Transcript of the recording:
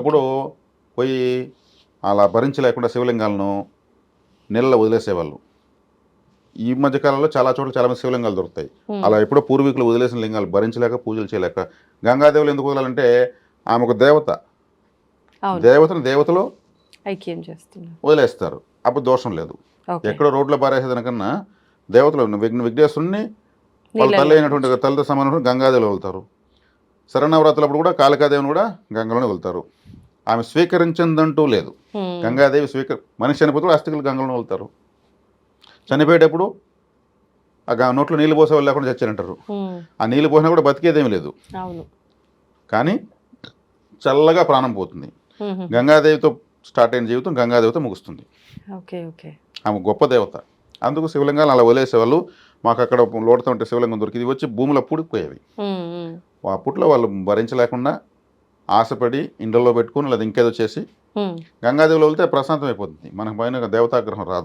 ఒకప్పుడు పోయి అలా భరించలేకుండా శివలింగాలను నీళ్ళలో వదిలేసేవాళ్ళు. ఈ మధ్య కాలంలో చాలా చోట్ల చాలామంది శివలింగాలు దొరుకుతాయి. అలా ఎప్పుడో పూర్వీకులు వదిలేసిన లింగాలు భరించలేక పూజలు చేయలేక గంగాదేవులు ఎందుకు వదలాలంటే ఆమె ఒక దేవత. దేవతను దేవతలో ఐక్యం చేస్తున్నారు, వదిలేస్తారు. అప్పుడు దోషం లేదు. ఎక్కడో రోడ్లో పారేసేదానికన్నా దేవతలు విఘ్నేశ్వరుణ్ణి వాళ్ళ తల్లి అయినటువంటి తల్లితో సమానమైన గంగాదేవులు వెళ్తారు. శరణవరాత్రులప్పుడు కూడా కాళికాదేవిని కూడా గంగలోనే వెళ్తారు. ఆమె స్వీకరించిందంటూ లేదు. గంగాదేవి మనిషి చనిపోతే అస్థికులు గంగలోనే వెళ్తారు. చనిపోయేటప్పుడు ఆ నోట్లో నీళ్ళు పోసే వాళ్ళు లేకుండా చచ్చారంటారు. ఆ నీళ్ళు పోసినా కూడా బతికేదేమీ లేదు. కానీ చల్లగా ప్రాణం పోతుంది. గంగాదేవితో స్టార్ట్ అయిన జీవితం గంగాదేవితో ముగుస్తుంది. ఆమె గొప్ప దేవత. అందుకు శివలింగాలు అలా వదిలేసేవాళ్ళు. మాకు అక్కడ లోటుతో ఉంటే శివలింగం దొరికింది వచ్చి భూమిలో పూడిపోయేవి. అప్పట్లో వాళ్ళు భరించలేకుండా ఆశపడి ఇండ్లలో పెట్టుకుని లేదా ఇంకేదో చేసి గంగాదేవిలో వెళ్తే ప్రశాంతం అయిపోతుంది. మనకు పైన దేవతాగ్రహం రాదు.